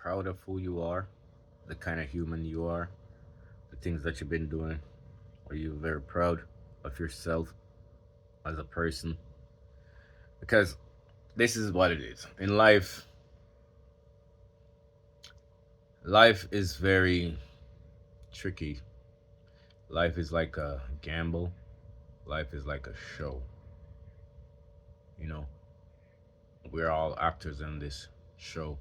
proud of who you are, the kind of human you are, the things that you've been doing? Are you very proud of yourself as a person? Because this is what it is. In life, life is very tricky. Life is like a gamble. Life is like a show. You know, we're all actors in this show.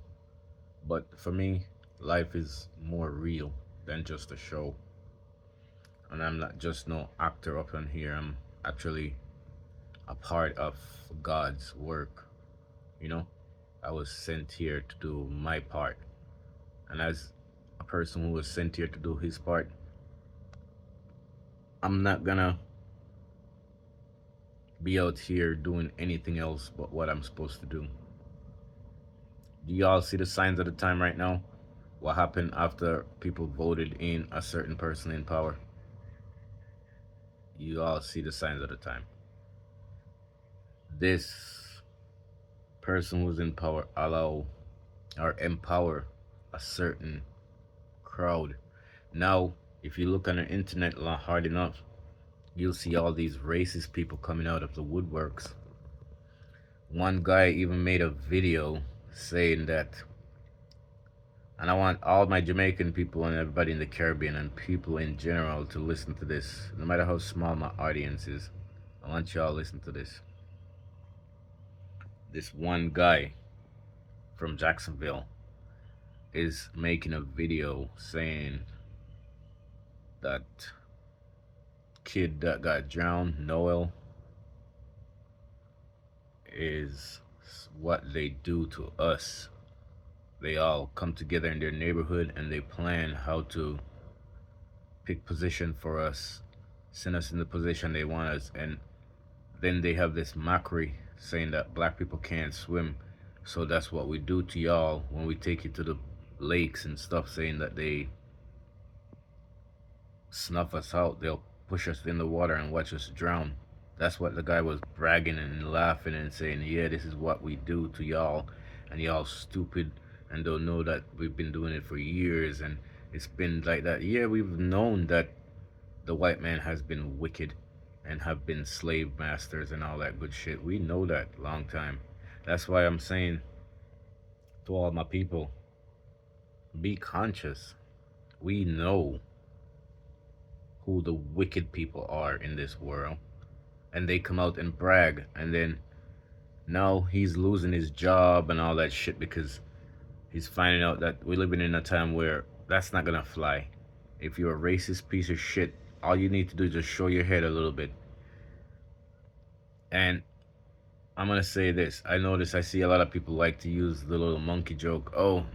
But for me, life is more real than just a show. And I'm not just no actor up on here. I'm actually a part of God's work. You know, I was sent here to do my part. And as a person who was sent here to do his part, I'm not gonna be out here doing anything else but what I'm supposed to do. Do y'all see the signs of the time right now? What happened after people voted in a certain person in power? You all see the signs of the time. This person who's in power allow or empower a certain crowd. Now, if you look on the internet hard enough, you'll see all these racist people coming out of the woodworks. One guy even made a video saying that, and I want all my Jamaican people and everybody in the Caribbean and people in general to listen to this, no matter how small my audience is. I want y'all to listen to this. This one guy from Jacksonville is making a video saying that kid that got drowned, Noel, is what they do to us. They all come together in their neighborhood and they plan how to pick position for us, send us in the position they want us, and then they have this mockery saying that black people can't swim. So that's what we do to y'all when we take you to the lakes and stuff, saying that they snuff us out. They'll push us in the water and watch us drown. That's what the guy was bragging and laughing and saying, yeah, this is what we do to y'all, and y'all stupid and don't know that we've been doing it for years and it's been like that. Yeah, we've known that the white man has been wicked and have been slave masters and all that good shit. We know that long time. That's why I'm saying to all my people, be conscious. We know who the wicked people are in this world. And they come out and brag. And then now he's losing his job and all that shit because he's finding out that we're living in a time where that's not gonna fly. If you're a racist piece of shit, all you need to do is just show your head a little bit. And I'm gonna say this. I see a lot of people like to use the little monkey joke. Oh,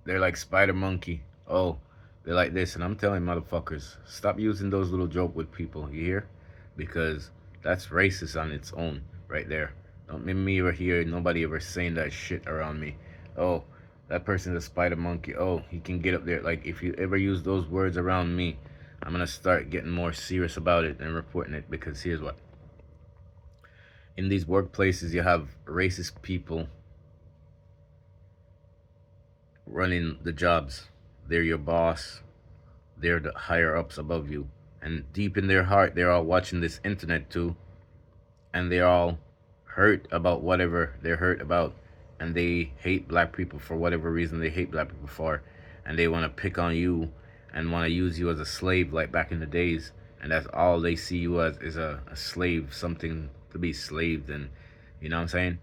they're like Spider Monkey. Oh, they're like this. And I'm telling motherfuckers, stop using those little joke with people, you hear? Because that's racist on its own right there. Don't make me ever hear nobody ever saying that shit around me. Oh, that person's a spider monkey. Oh, he can get up there. Like, if you ever use those words around me, I'm gonna start getting more serious about it and reporting it, because here's what. In these workplaces, you have racist people running the jobs. They're your boss. They're the higher ups above you. And deep in their heart, they're all watching this internet too. And they're all hurt about whatever they're hurt about. And they hate black people for whatever reason they hate black people for. And they want to pick on you and want to use you as a slave like back in the days. And that's all they see you as, is a slave, something to be slaved. And you know what I'm saying?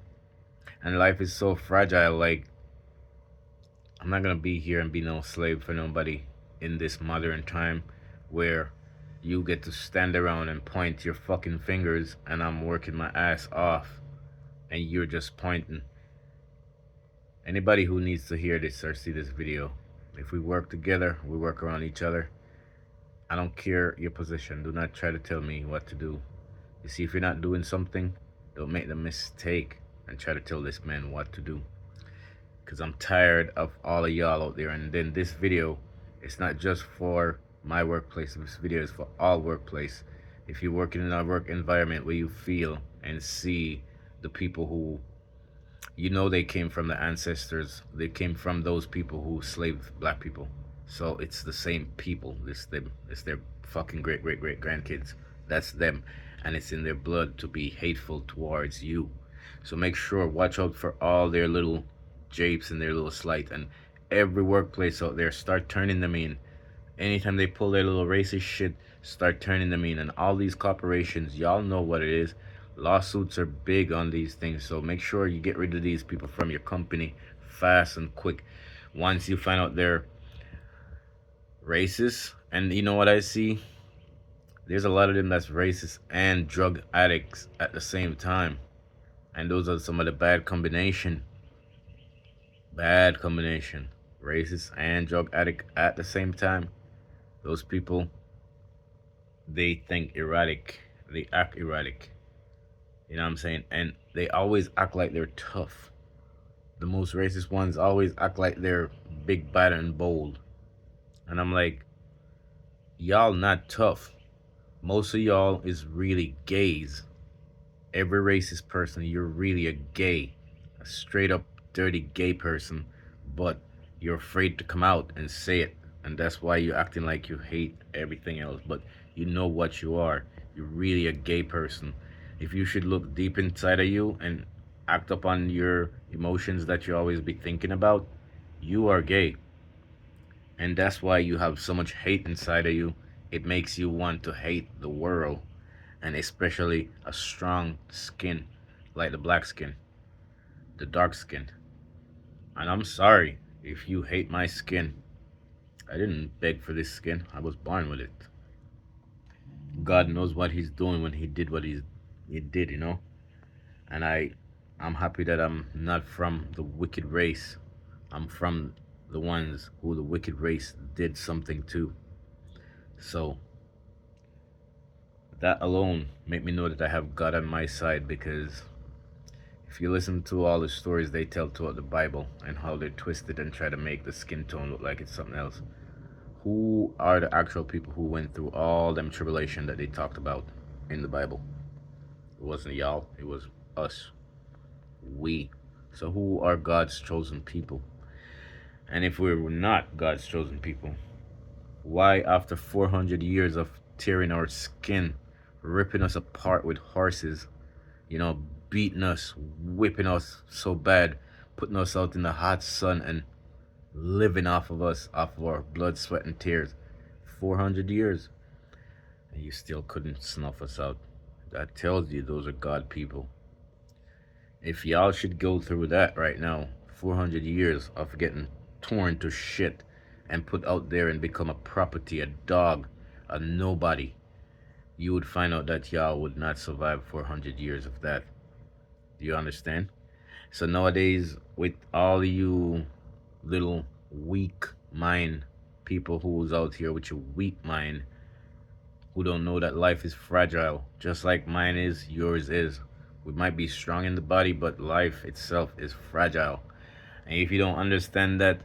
And life is so fragile. Like, I'm not gonna be here and be no slave for nobody in this modern time where you get to stand around and point your fucking fingers and I'm working my ass off and you're just pointing. Anybody who needs to hear this or see this video, if we work together, we work around each other. I don't care your position. Do not try to tell me what to do. You see, if you're not doing something, don't make the mistake and try to tell this man what to do. Because I'm tired of all of y'all out there. And then this video, it's not just for my workplace. This video is for all workplace. If you're working in a work environment where you feel and see the people who you know they came from the ancestors. They came from those people who slaved black people. So it's the same people. It's them. It's their fucking great great great grandkids. That's them, and it's in their blood to be hateful towards you. So make sure watch out for all their little japes and their little slight, and every workplace out there start turning them in. Anytime they pull their little racist shit, start turning them in. And all these corporations, y'all know what it is. Lawsuits are big on these things, so make sure you get rid of these people from your company fast and quick. Once you find out they're racist, and you know what I see? There's a lot of them that's racist and drug addicts at the same time. And those are some of the bad combination. Bad combination. Racist and drug addict at the same time. Those people, they think erratic. They act erratic. You know what I'm saying? And they always act like they're tough. The most racist ones always act like they're big, bad, and bold. And I'm like, y'all not tough. Most of y'all is really gays. Every racist person, you're really a gay, a straight up dirty gay person, but you're afraid to come out and say it. And that's why you're acting like you hate everything else. But you know what you are. You're really a gay person. If you should look deep inside of you and act upon your emotions that you always be thinking about, you are gay. And that's why you have so much hate inside of you. It makes you want to hate the world, and especially a strong skin like the black skin, the dark skin. And I'm sorry if you hate my skin. I didn't beg for this skin, I was born with it. God knows what He's doing when He did what He did, you know? And I'm happy that I'm not from the wicked race. I'm from the ones who the wicked race did something to. So that alone made me know that I have God on my side, because if you listen to all the stories they tell throughout the Bible and how they're twisted and try to make the skin tone look like it's something else, who are the actual people who went through all them tribulation that they talked about in the Bible? It wasn't y'all, it was us. We. So who are God's chosen people? And if we were not God's chosen people, why after 400 years of tearing our skin, ripping us apart with horses, you know, beating us, whipping us so bad, putting us out in the hot sun and living off of us, off of our blood, sweat, and tears. 400 years. And you still couldn't snuff us out. That tells you those are God people. If y'all should go through that right now, 400 years of getting torn to shit and put out there and become a property, a dog, a nobody, you would find out that y'all would not survive 400 years of that. Do you understand? So nowadays, with all you little weak mind people who's out here with your weak mind, who don't know that life is fragile, just like mine is, yours is. We might be strong in the body, but life itself is fragile. And if you don't understand that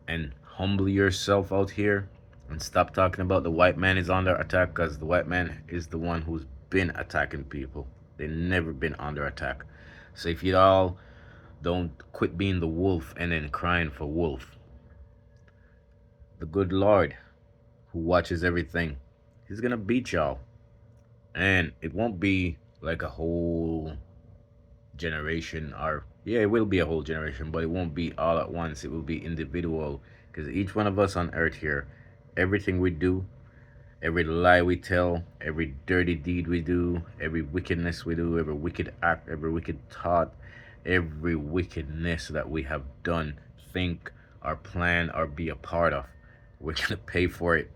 and humble yourself out here and stop talking about the white man is under attack, because the white man is the one who's been attacking people. They've never been under attack. So if you all don't quit being the wolf and then crying for wolf, the good Lord who watches everything, He's gonna beat y'all. And it won't be like a whole generation, or yeah, it will be a whole generation, but it won't be all at once. It will be individual, because each one of us on earth here, everything we do, every lie we tell, every dirty deed we do, every wickedness we do, every wicked act, every wicked thought, every wickedness that we have done, think, or plan, or be a part of, we're gonna pay for it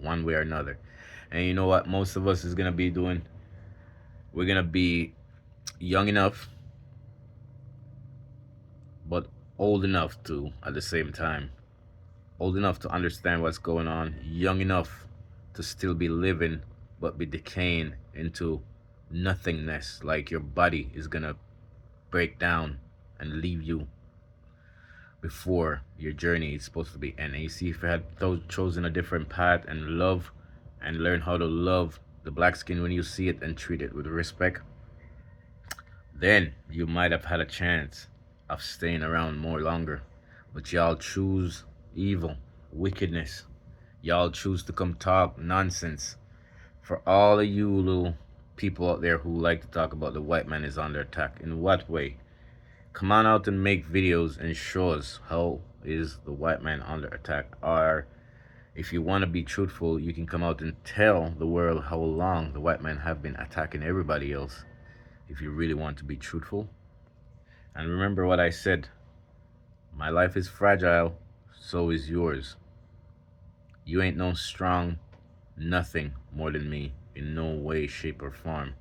one way or another. And you know what most of us is gonna be doing? We're gonna be young enough, but old enough to at the same time. Old enough to understand what's going on, young enough to still be living, but be decaying into nothingness. Like your body is gonna break down and leave you before your journey is supposed to be end. And you see, if you had chosen a different path and love and learn how to love the black skin when you see it and treat it with respect, then you might have had a chance of staying around more longer. But y'all choose evil, wickedness. Y'all choose to come talk nonsense. For all of you little people out there who like to talk about the white man is under attack, in what way? Come on out and make videos and show us how is the white man under attack. Or if you want to be truthful, you can come out and tell the world how long the white men have been attacking everybody else. If you really want to be truthful. And remember what I said, my life is fragile, so is yours. You ain't no strong nothing more than me in no way, shape, or form.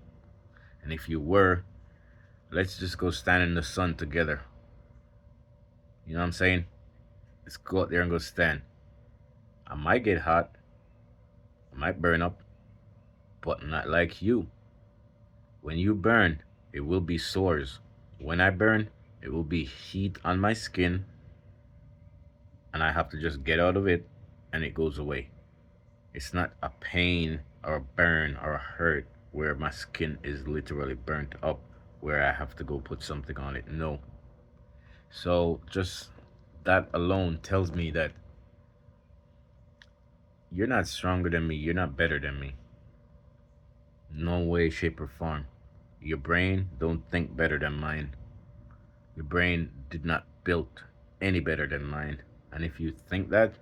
And if you were, let's just go stand in the sun together. You know what I'm saying? Let's go out there and go stand. I might get hot, I might burn up, but not like you. When you burn, it will be sores. When I burn, it will be heat on my skin, and I have to just get out of it, and it goes away. It's not a pain or a burn or a hurt where my skin is literally burnt up, where I have to go put something on it. No. So just that alone tells me that you're not stronger than me, you're not better than me. No way, shape, or form. Your brain don't think better than mine. Your brain did not build any better than mine. And if you think that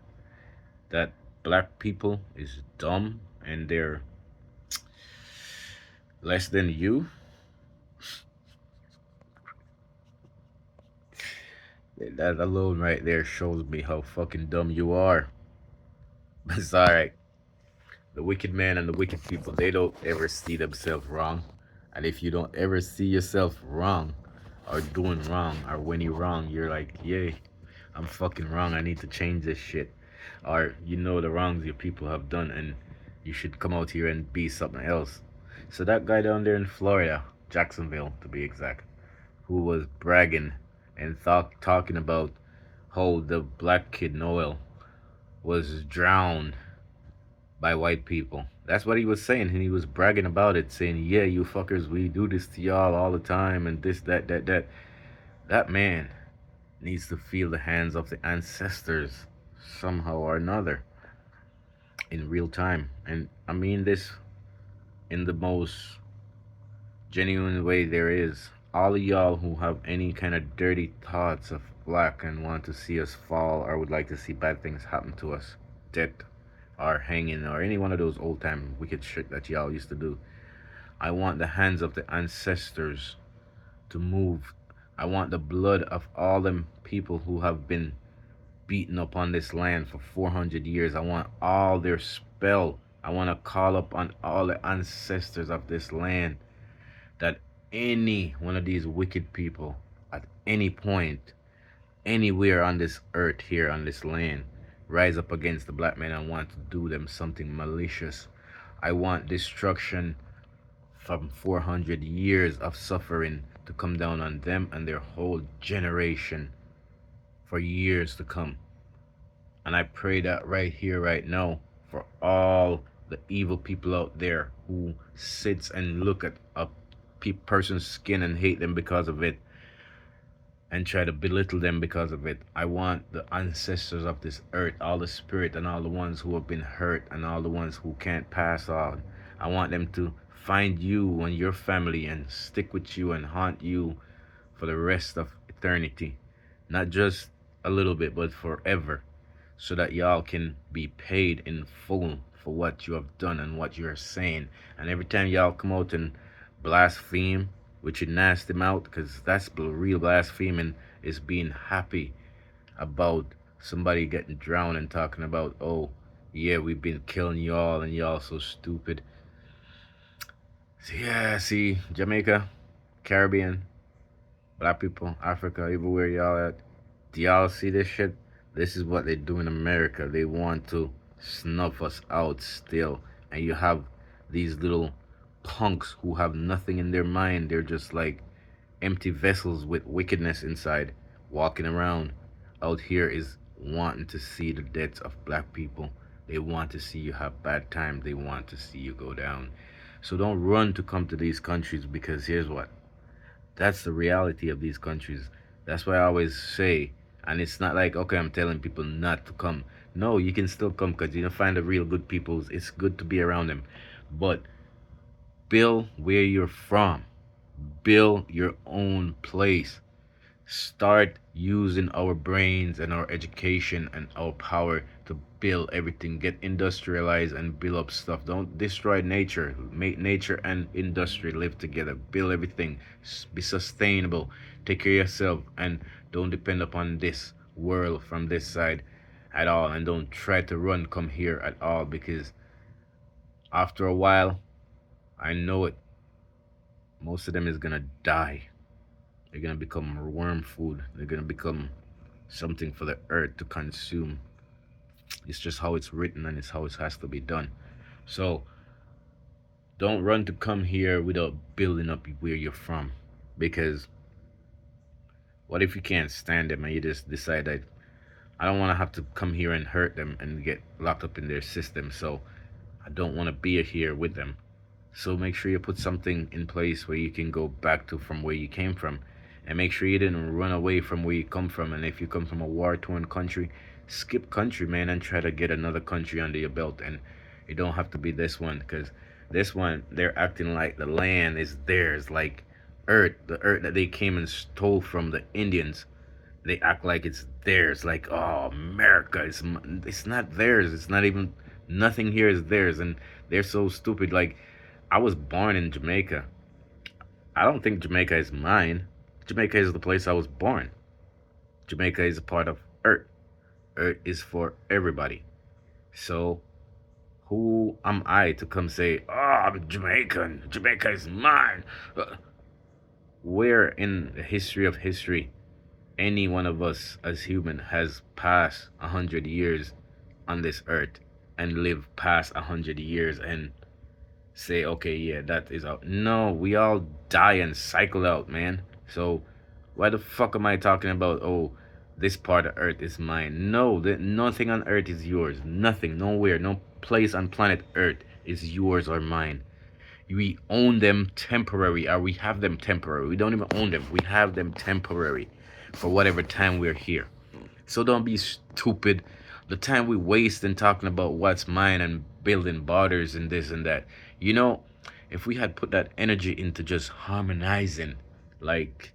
black people is dumb and they're less than you, that alone right there shows me how fucking dumb you are. But it's alright. The wicked man and the wicked people, they don't ever see themselves wrong. And if you don't ever see yourself wrong or doing wrong, or when you're wrong, you're like, yay, I'm fucking wrong. I need to change this shit. Or you know the wrongs your people have done and you should come out here and be something else. So that guy down there in Florida, Jacksonville to be exact, who was bragging and talking about how the black kid Noel was drowned by white people. That's what he was saying, and he was bragging about it, saying, "Yeah, you fuckers, we do this to y'all all the time, and this, that." That man needs to feel the hands of the ancestors somehow or another in real time, and I mean this in the most genuine way there is. All of y'all who have any kind of dirty thoughts of black and want to see us fall or would like to see bad things happen to us, death or hanging or any one of those old time wicked shit that y'all used to do. I want the hands of the ancestors to move. I want the blood of all them people who have been beaten up on this land for 400 years. I want all their spell. I want to call up on all the ancestors of this land that any one of these wicked people at any point, anywhere on this earth here on this land, rise up against the black man and want to do them something malicious. I want destruction from 400 years of suffering to come down on them and their whole generation for years to come. And I pray that right here, right now, for all the evil people out there who sits and look at a person's skin and hate them because of it and try to belittle them because of it. I want the ancestors of this earth, all the spirit and all the ones who have been hurt and all the ones who can't pass on. I want them to find you and your family and stick with you and haunt you for the rest of eternity. Not just a little bit, but forever. So that y'all can be paid in full for what you have done and what you're saying. And every time y'all come out and blaspheme, which you nasty mouth, because that's real blaspheming, is being happy about somebody getting drowned and talking about, oh, yeah, we've been killing y'all and y'all so stupid. So, yeah, see, Jamaica, Caribbean, black people, Africa, everywhere y'all at, do y'all see this shit? This is what they do in America. They want to snuff us out still. And you have these little punks who have nothing in their mind. They're just like empty vessels with wickedness inside, walking around out here is wanting to see the deaths of black people. They want to see you have bad times. They want to see you go down. So don't run to come to these countries because here's what. That's the reality of these countries. That's why I always say, and it's not like, okay, I'm telling people not to come. No, you can still come because you know find the real good people. It's good to be around them, but build where you're from. Build your own place. Start using our brains and our education and our power to build everything. Get industrialized and build up stuff. Don't destroy nature. Make nature and industry live together. Build everything. Be sustainable. Take care of yourself and don't depend upon this world from this side at all. And don't try to run come here at all because after a while, I know it. Most of them is gonna die. They're gonna become worm food. They're gonna become something for the earth to consume. It's just how it's written and it's how it has to be done. So don't run to come here without building up where you're from. Because what if you can't stand them and you just decide that I don't want to have to come here and hurt them and get locked up in their system. So I don't want to be here with them. So make sure you put something in place where you can go back to from where you came from. And make sure you didn't run away from where you come from. And if you come from a war torn country, skip country, man, and try to get another country under your belt. And you don't have to be this one because this one, they're acting like the land is theirs, like earth, the earth that they came and stole from the Indians. They act like it's theirs, like, oh, America, it's not theirs. It's not even, nothing here is theirs. And they're so stupid. Like, I was born in Jamaica. I don't think Jamaica is mine. Jamaica is the place I was born. Jamaica is a part of Earth. Earth is for everybody. So who am I to come say, "Oh, I'm Jamaican. Jamaica is mine"? Where in the history of history any one of us as human has passed 100 years on this earth and lived past 100 years and say, okay, yeah, that is out. No, we all die and cycle out, man. So why the fuck am I talking about, oh, this part of Earth is mine? No, nothing on Earth is yours. Nothing, nowhere, no place on planet Earth is yours or mine. We own them temporary, or we have them temporary. We don't even own them. We have them temporary for whatever time we're here. So don't be stupid. The time we waste in talking about what's mine and building borders and this and that. You know, if we had put that energy into just harmonizing, like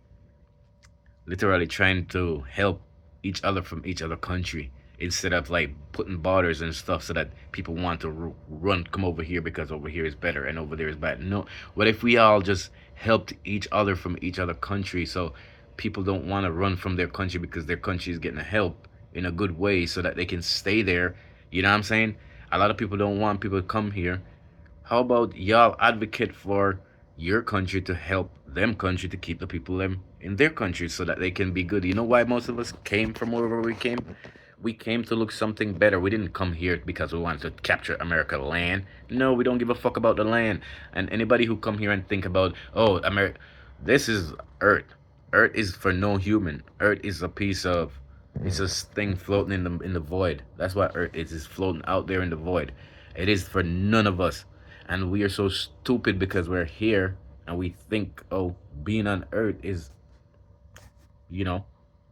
literally trying to help each other from each other country instead of like putting borders and stuff so that people want to run come over here because over here is better and over there is bad. No, what if we all just helped each other from each other country so people don't want to run from their country because their country is getting help in a good way so that they can stay there. You know what I'm saying? A lot of people don't want people to come here. How about y'all advocate for your country to help them country to keep the people them in their country so that they can be good? You know why most of us came from wherever we came? We came to look something better. We didn't come here because we wanted to capture America land. No, we don't give a fuck about the land. And anybody who come here and think about, oh, America, this is Earth. Earth is for no human. Earth is a piece of, it's a thing floating in the void. That's what Earth is. It's floating out there in the void. It is for none of us. And we are so stupid because we're here and we think, oh, being on Earth is, you know,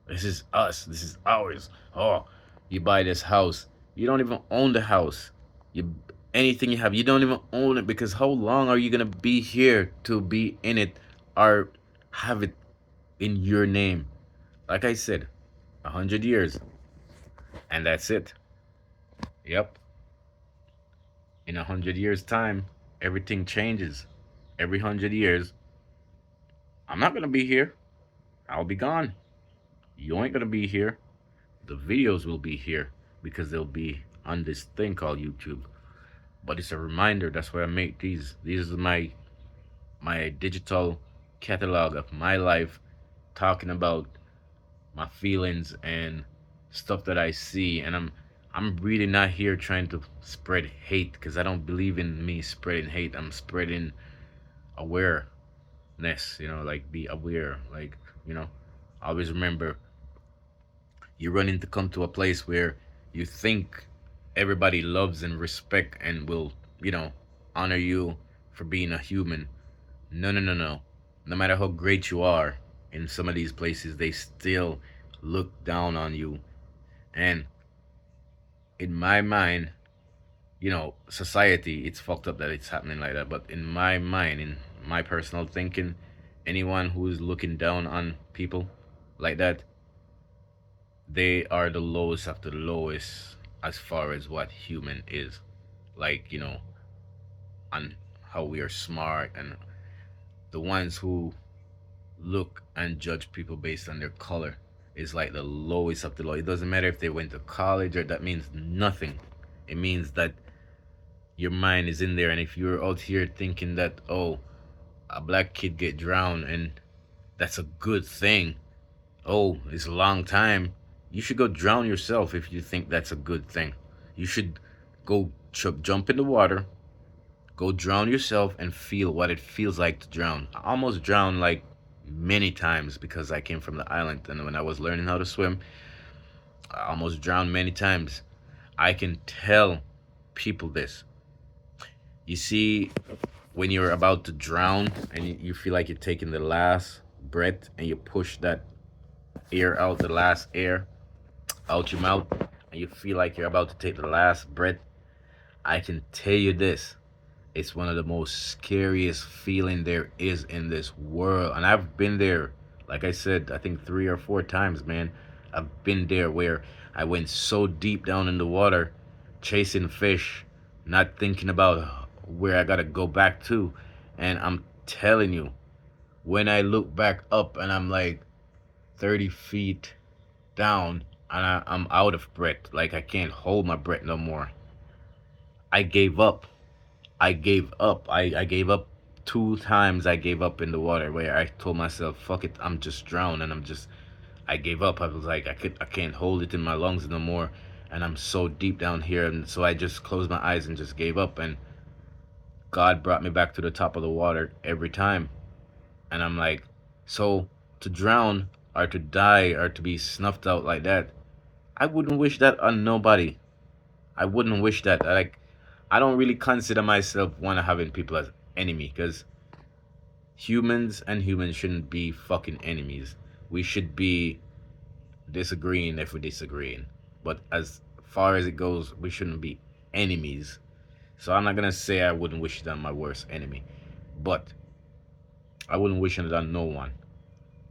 this is us. This is ours. Oh, you buy this house. You don't even own the house. You anything you have, you don't even own it because how long are you gonna be here to be in it or have it in your name? Like I said, 100 years, and that's it. Yep. In 100 years' time, everything changes. Every 100 years, I'm not gonna be here. I'll be gone. You ain't gonna be here. The videos will be here because they'll be on this thing called YouTube. But it's a reminder. That's why I make these. These are my digital catalog of my life, talking about my feelings and stuff that I see. And I'm really not here trying to spread hate because I don't believe in me spreading hate. I'm spreading awareness. You know, like be aware. Like you know, always remember you run into come to a place where you think everybody loves and respect and will, you know, honor you for being a human. No, no, no, no. No matter how great you are, in some of these places they still look down on you. And in my mind, society, it's fucked up that it's happening like that. But in my mind, in my personal thinking, anyone who is looking down on people like that, they are the lowest of the lowest as far as what human is. Like, on how we are smart, and the ones who look and judge people based on their color is like the lowest of the low. It doesn't matter if they went to college or that means nothing. It means that your mind is in there, and if you're out here thinking that, oh, a black kid get drowned and that's a good thing, oh, it's a long time, you should go drown yourself if you think that's a good thing. You should go jump in the water, go drown yourself, and feel what it feels like to drown. I almost drowned like many times because I came from the island, and when I was learning how to swim, I almost drowned many times. I can tell people this. You see, when you're about to drown and you feel like you're taking the last breath and you push that air out, the last air out your mouth, and you feel like you're about to take the last breath, I can tell you this. It's one of the most scariest feeling there is in this world. And I've been there, like I said, I think 3 or 4 times, man. I've been there where I went so deep down in the water, chasing fish, not thinking about where I gotta go back to. And I'm telling you, when I look back up and I'm like 30 feet down and I'm out of breath, like I can't hold my breath no more, I gave up. I gave up. I gave up 2 times. I gave up in the water where I told myself, "Fuck it, I'm just drowning." And I gave up. I was like, I can't hold it in my lungs no more, and I'm so deep down here. And so I just closed my eyes and just gave up. And God brought me back to the top of the water every time. And I'm like, so to drown or to die or to be snuffed out like that, I wouldn't wish that on nobody. I wouldn't wish that. Like, I don't really consider myself one of having people as enemy, because humans shouldn't be fucking enemies. We should be disagreeing if we're disagreeing, but as far as it goes, we shouldn't be enemies. So I'm not gonna say I wouldn't wish it on my worst enemy, but I wouldn't wish it on no one.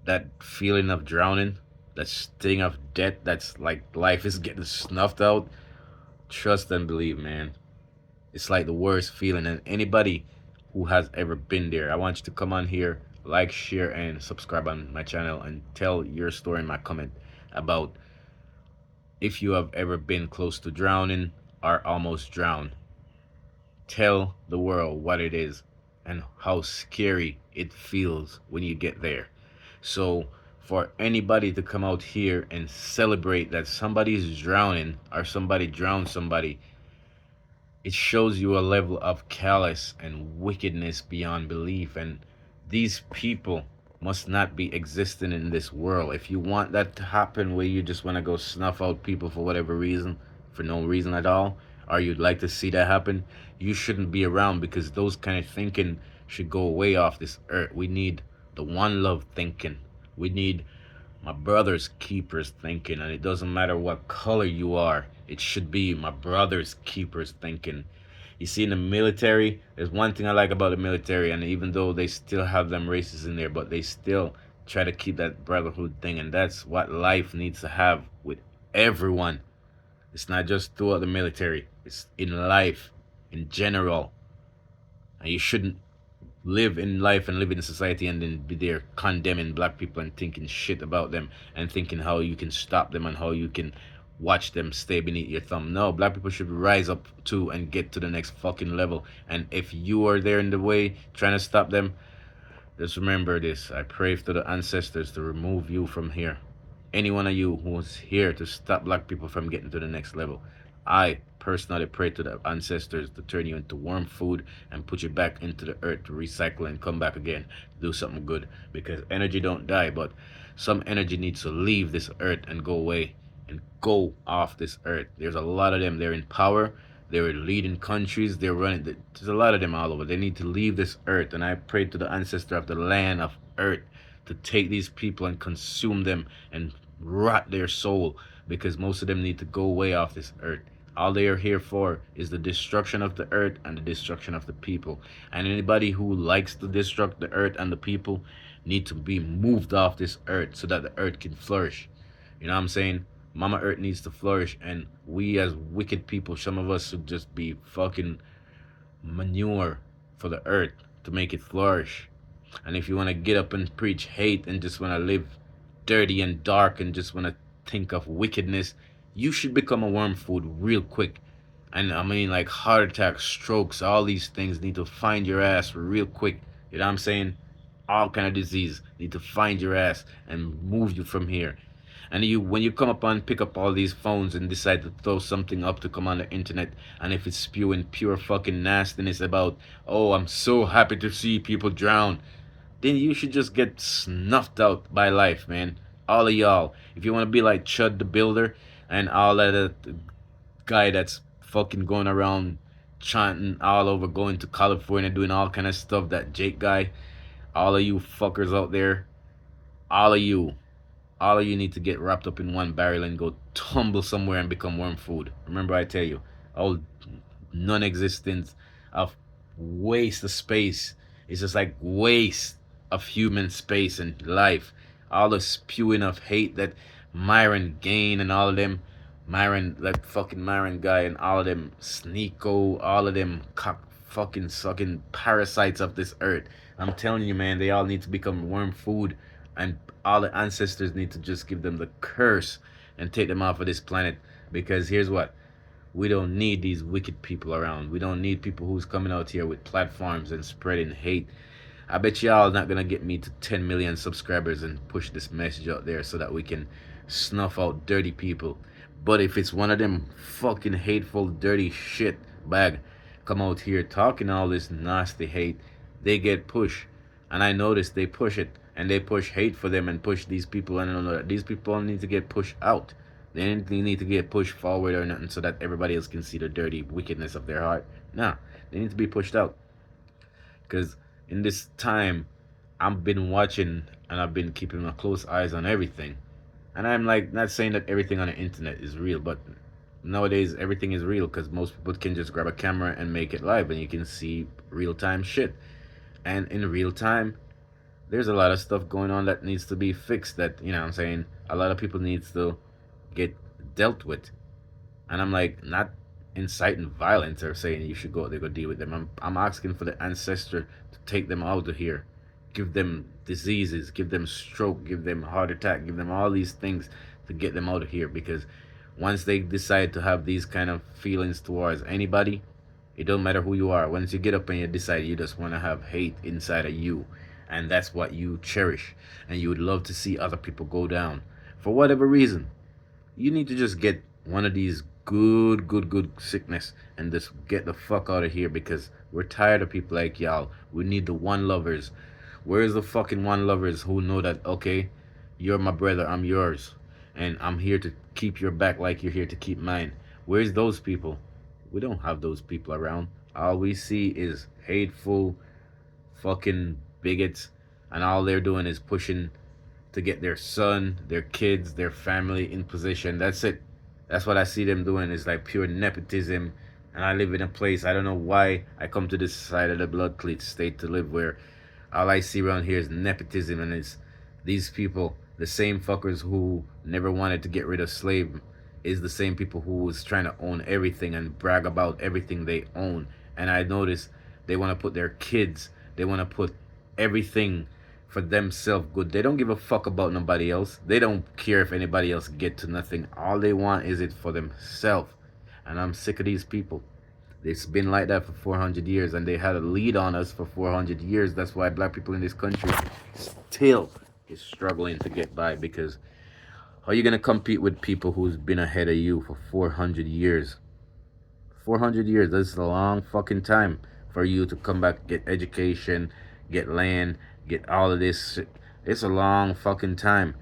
That feeling of drowning, that sting of death, that's like life is getting snuffed out. Trust and believe, man. It's like the worst feeling. And anybody who has ever been there, I want you to come on here, like, share, and subscribe on my channel, and tell your story in my comment about if you have ever been close to drowning or almost drowned. Tell the world what it is and how scary it feels when you get there. So, for anybody to come out here and celebrate that somebody's drowning or somebody drowned somebody, it shows you a level of callous and wickedness beyond belief. And these people must not be existing in this world. If you want that to happen, where you just want to go snuff out people for whatever reason, for no reason at all, or you'd like to see that happen, you shouldn't be around, because those kind of thinking should go away off this earth. We need the one love thinking. We need my brother's keepers thinking, and it doesn't matter what color you are, it should be my brother's keepers thinking. You see, in the military, there's one thing I like about the military, and even though they still have them races in there, but they still try to keep that brotherhood thing, and that's what life needs to have with everyone. It's not just throughout the military, it's in life in general. And you shouldn't live in life and live in society and then be there condemning black people and thinking shit about them and thinking how you can stop them and how you can watch them stay beneath your thumb. No, black people should rise up too and get to the next fucking level. And if you are there in the way trying to stop them, just remember this. I pray to the ancestors to remove you from here. Any one of you who's here to stop black people from getting to the next level, I personally pray to the ancestors to turn you into worm food and put you back into the earth to recycle and come back again, do something good. Because energy don't die, but some energy needs to leave this earth and go away and go off this earth. There's a lot of them. They're in power. They're leading countries. They're running. There's a lot of them all over. They need to leave this earth. And I pray to the ancestor of the land of earth to take these people and consume them and rot their soul, because most of them need to go away off this earth. All they are here for is the destruction of the earth and the destruction of the people. And anybody who likes to destruct the earth and the people need to be moved off this earth so that the earth can flourish. You know what I'm saying? Mama Earth needs to flourish, and we as wicked people, some of us should just be fucking manure for the earth to make it flourish. And if you want to get up and preach hate and just want to live dirty and dark and just want to think of wickedness, you should become a worm food real quick. And I mean, like heart attacks, strokes, all these things need to find your ass real quick. You know what I'm saying? All kind of disease need to find your ass and move you from here. And you, when you come up and pick up all these phones and decide to throw something up to come on the internet, and if it's spewing pure fucking nastiness about, oh, I'm so happy to see people drown, then you should just get snuffed out by life, man. All of y'all. If you want to be like Chud the Builder and all that guy that's fucking going around chanting all over, going to California, doing all kind of stuff, that Jake guy, all of you fuckers out there, all of you, all of you need to get wrapped up in one barrel and go tumble somewhere and become worm food. Remember, I tell you, all non-existence of waste of space. It's just like waste of human space and life. All the spewing of hate that Myron Gain and all of them, Myron, that fucking Myron guy, and all of them, Sneeko, all of them cock fucking sucking parasites of this earth. I'm telling you, man, they all need to become worm food, and all the ancestors need to just give them the curse and take them off of this planet. Because here's what, we don't need these wicked people around. We don't need people who's coming out here with platforms and spreading hate. I bet y'all not gonna get me to 10 million subscribers and push this message out there so that we can snuff out dirty people. But if it's one of them fucking hateful, dirty shit bag come out here talking all this nasty hate, they get pushed. And I notice they push it, and they push hate for them and push these people. And I don't know that these people need to get pushed out. They need to get pushed forward or nothing so that everybody else can see the dirty wickedness of their heart. Nah, they need to be pushed out. Because in this time, I've been watching and I've been keeping my close eyes on everything. And I'm like, not saying that everything on the internet is real, but nowadays everything is real because most people can just grab a camera and make it live and you can see real time shit. And in real time, there's a lot of stuff going on that needs to be fixed, that, you know what I'm saying, a lot of people needs to get dealt with. And I'm like, not inciting violence or saying you should go there, go deal with them. I'm asking for the ancestor to take them out of here, give them diseases, give them stroke, give them heart attack, give them all these things to get them out of here. Because once they decide to have these kind of feelings towards anybody, it don't matter who you are. Once you get up and you decide you just want to have hate inside of you, and that's what you cherish, and you would love to see other people go down for whatever reason, you need to just get one of these good sickness and just get the fuck out of here, because we're tired of people like y'all. We need the one lovers. Where's the fucking one lovers who know that, okay, you're my brother, I'm yours, and I'm here to keep your back like you're here to keep mine? Where's those people? We don't have those people around. All we see is hateful fucking bigots, and all they're doing is pushing to get their son, their kids, their family in position. That's it. That's what I see them doing. Is like pure nepotism. And I live in a place, I don't know why I come to this side of the blood cleat state to live, where all I see around here is nepotism, and it's these people, the same fuckers who never wanted to get rid of slave, is the same people who was trying to own everything and brag about everything they own. And I notice they want to put their kids, they want to put everything for themselves good. They don't give a fuck about nobody else. They don't care if anybody else get to nothing. All they want is it for themselves. And I'm sick of these people. It's been like that for 400 years, and they had a lead on us for 400 years. That's why black people in this country still is struggling to get by, because how are you going to compete with people who's been ahead of you for 400 years? 400 years, that's a long fucking time for you to come back, get education, get land, get all of this. It's a long fucking time.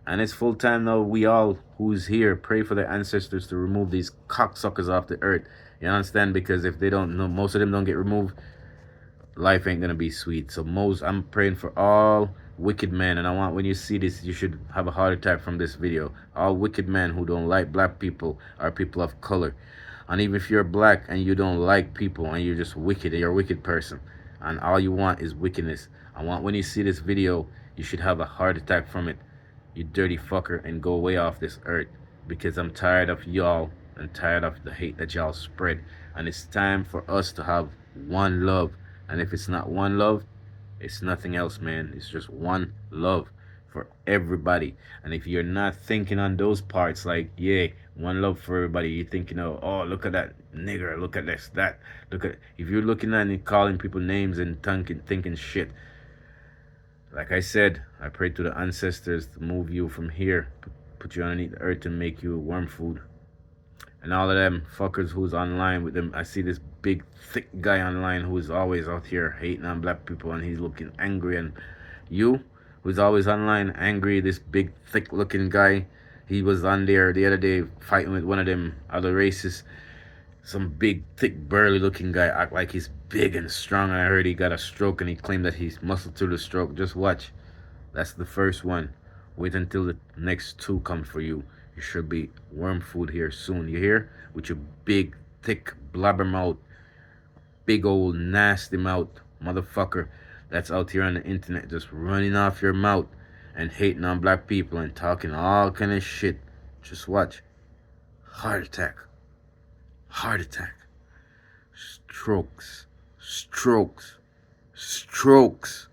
And it's full time now. We all who's here pray for their ancestors to remove these cocksuckers off the earth. You understand? Because if they don't know, most of them don't get removed, life ain't gonna be sweet. So I'm praying for all wicked men, and I want when you see this, you should have a heart attack from this video. All wicked men who don't like black people are people of color. And even if you're black and you don't like people and you're just wicked, you're a wicked person, and all you want is wickedness. I want when you see this video, you should have a heart attack from it, you dirty fucker, and go away off this earth, because I'm tired of y'all and tired of the hate that y'all spread. And it's time for us to have one love. And if it's not one love, it's nothing else, man. It's just one love for everybody. And if you're not thinking on those parts, like, yeah, one love for everybody, you're thinking, oh, look at that nigger, look at this, that, look at. If you're looking at and calling people names and thinking shit, like I said, I pray to the ancestors to move you from here, put you underneath the earth and make you worm food. And all of them fuckers who's online with them, I see this big thick guy online who's always out here hating on black people, and he's looking angry. And you, who's always online angry, this big thick looking guy, he was on there the other day fighting with one of them other races, some big thick burly looking guy, act like he's big and strong, and I heard he got a stroke and he claimed that he's muscled through the stroke. Just watch, that's the first one. Wait until the next two come for you. You should be worm food here soon. You hear? With your big, thick blabber mouth, big old nasty mouth, motherfucker, that's out here on the internet just running off your mouth and hating on black people and talking all kind of shit. Just watch. Heart attack. Heart attack. Strokes. Strokes. Strokes.